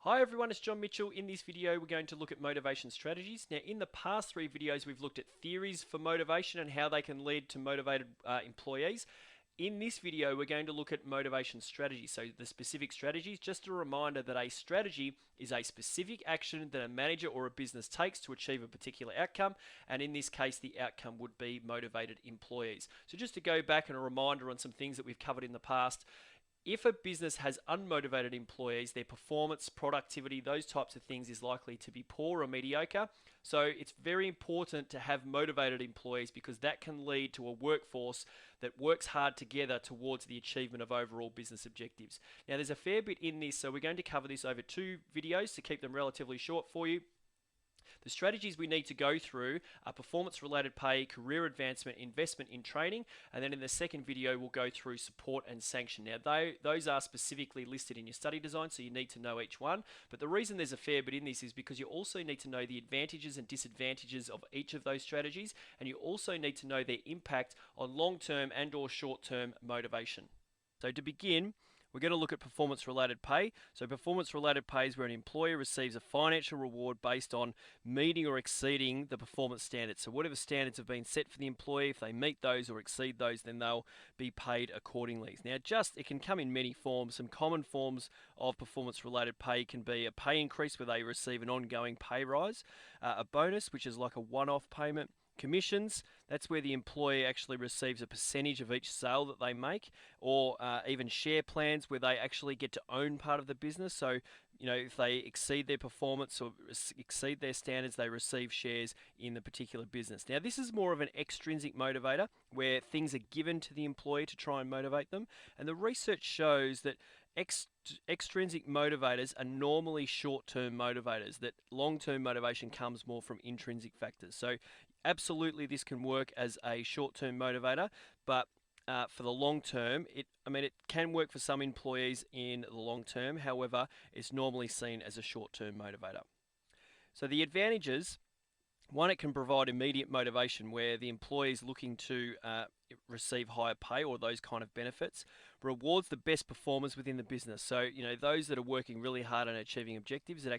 Hi everyone, it's John Mitchell. In this video, we're going to look at motivation strategies. Now, in the past three videos, we've looked at theories for motivation and how they can lead to motivated employees. In this video, we're going to look at motivation strategies. So the specific strategies, just a reminder that a strategy is a specific action that a manager or a business takes to achieve a particular outcome. And in this case, the outcome would be motivated employees. So just to go back and a reminder on some things that we've covered in the past, if a business has unmotivated employees, their performance, productivity, those types of things is likely to be poor or mediocre. So it's very important to have motivated employees because that can lead to a workforce that works hard together towards the achievement of overall business objectives. Now, there's a fair bit in this, so we're going to cover this over two videos to keep them relatively short for you. The strategies we need to go through are performance-related pay, career advancement, investment in training, and then in the second video we'll go through support and sanction. Now those are specifically listed in your study design, so you need to know each one, but the reason there's a fair bit in this is because you also need to know the advantages and disadvantages of each of those strategies, and you also need to know their impact on long-term and or short-term motivation. So to begin, we're going to look at performance-related pay. So performance-related pay is where an employee receives a financial reward based on meeting or exceeding the performance standards. So whatever standards have been set for the employee, if they meet those or exceed those, then they'll be paid accordingly. Now, it can come in many forms. Some common forms of performance-related pay can be a pay increase where they receive an ongoing pay rise, a bonus, which is like a one-off payment, commissions, that's where the employee actually receives a percentage of each sale that they make, or even share plans where they actually get to own part of the business. So, if they exceed their performance or exceed their standards, they receive shares in the particular business. Now, this is more of an extrinsic motivator where things are given to the employee to try and motivate them. And the research shows that extrinsic motivators are normally short-term motivators, that long-term motivation comes more from intrinsic factors. So absolutely this can work as a short-term motivator, but for the long term, it can work for some employees in the long term. However, it's normally seen as a short-term motivator. So the advantages: one, it can provide immediate motivation where the employee is looking to receive higher pay or those kind of benefits. Rewards the best performers within the business. So, those that are working really hard on achieving objectives, it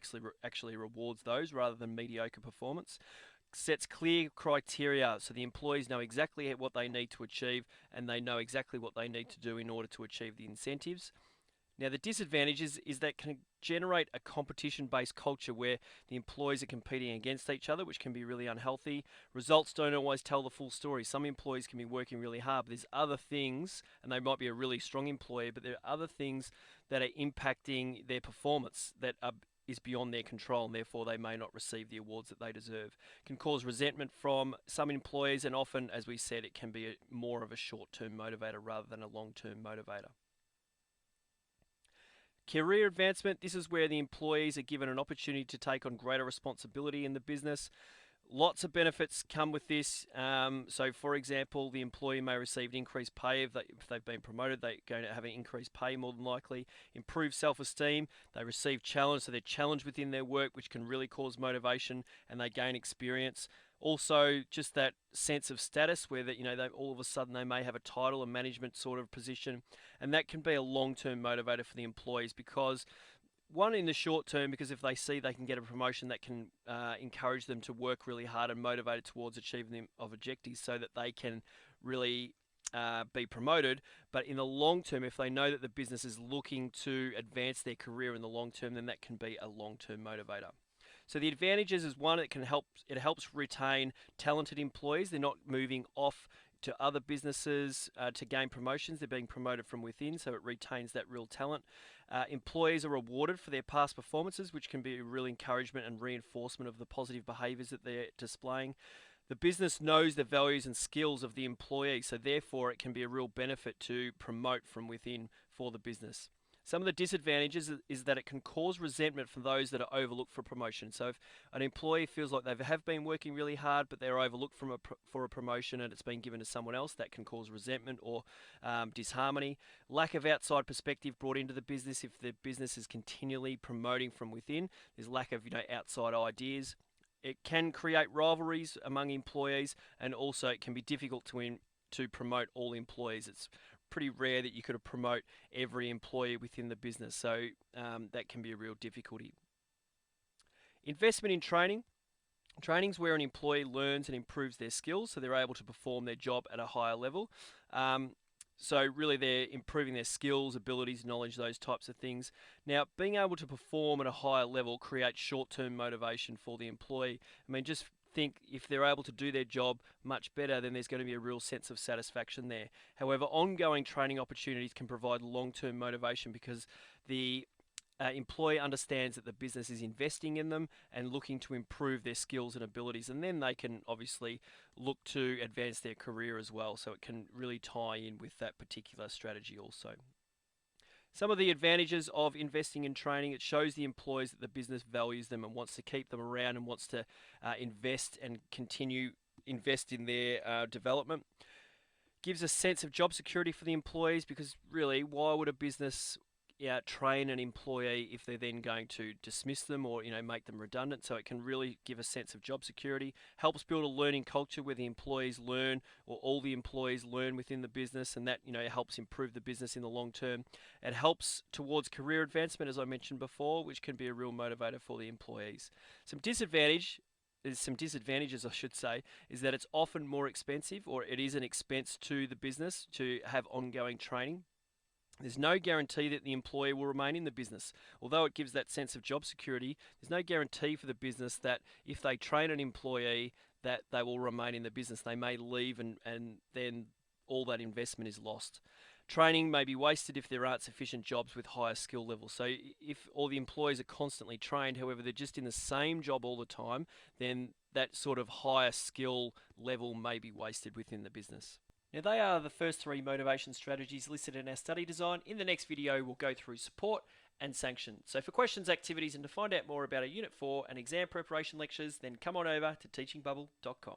actually rewards those rather than mediocre performance. Sets clear criteria so the employees know exactly what they need to achieve and they know exactly what they need to do in order to achieve the incentives. Now, the disadvantages is that can generate a competition-based culture where the employees are competing against each other, which can be really unhealthy. Results don't always tell the full story. Some employees can be working really hard, but there's other things, and they might be a really strong employee, but there are other things that are impacting their performance that is beyond their control, and therefore they may not receive the awards that they deserve. Can cause resentment from some employees, and often, as we said, it can be more of a short-term motivator rather than a long-term motivator. Career advancement: this is where the employees are given an opportunity to take on greater responsibility in the business. Lots of benefits come with this. So, for example, the employee may receive increased pay if they've been promoted. They're going to have an increased pay more than likely. Improved self-esteem. They receive challenge, so they're challenged within their work, which can really cause motivation, and they gain experience. Also, just that sense of status where that they all of a sudden they may have a title, a management sort of position, and that can be a long-term motivator for the employees because, one, in the short term, because if they see they can get a promotion, that can encourage them to work really hard and motivate towards achieving them of objectives so that they can really be promoted. But in the long term, if they know that the business is looking to advance their career in the long term, then that can be a long-term motivator. So the advantages is, one, it helps retain talented employees. They're not moving off to other businesses to gain promotions. They're being promoted from within, so it retains that real talent. Employees are rewarded for their past performances, which can be a real encouragement and reinforcement of the positive behaviours that they're displaying. The business knows the values and skills of the employee, so therefore it can be a real benefit to promote from within for the business. Some of the disadvantages is that it can cause resentment from those that are overlooked for promotion. So if an employee feels like they have been working really hard, but they're overlooked for a promotion and it's been given to someone else, that can cause resentment or disharmony. Lack of outside perspective brought into the business. If the business is continually promoting from within, there's lack of outside ideas. It can create rivalries among employees, and also it can be difficult to promote all employees. It's pretty rare that you could promote every employee within the business. So that can be a real difficulty. Investment in training. Training is where an employee learns and improves their skills so they're able to perform their job at a higher level. So really they're improving their skills, abilities, knowledge, those types of things. Now, being able to perform at a higher level creates short-term motivation for the employee. I mean, just think if they're able to do their job much better, then there's going to be a real sense of satisfaction there. However, ongoing training opportunities can provide long-term motivation because the employee understands that the business is investing in them and looking to improve their skills and abilities, and then they can obviously look to advance their career as well, so it can really tie in with that particular strategy also. Some of the advantages of investing in training: it shows the employees that the business values them and wants to keep them around and wants to invest and invest in their development. Gives a sense of job security for the employees, because really, why would a business train an employee if they're then going to dismiss them or make them redundant? So it can really give a sense of job security. Helps build a learning culture where the employees learn, or all the employees learn within the business, and that helps improve the business in the long term. It helps towards career advancement, as I mentioned before, which can be a real motivator for the employees. Some disadvantages, I should say, is that it's often more expensive, or it is an expense to the business to have ongoing training. There's no guarantee that the employee will remain in the business. Although it gives that sense of job security, there's no guarantee for the business that if they train an employee that they will remain in the business. They may leave and then all that investment is lost. Training may be wasted if there aren't sufficient jobs with higher skill levels. So if all the employees are constantly trained, however they're just in the same job all the time, then that sort of higher skill level may be wasted within the business. Now, they are the first 3 motivation strategies listed in our study design. In the next video, we'll go through support and sanction. So for questions, activities, and to find out more about our Unit 4 and exam preparation lectures, then come on over to teachingbubble.com.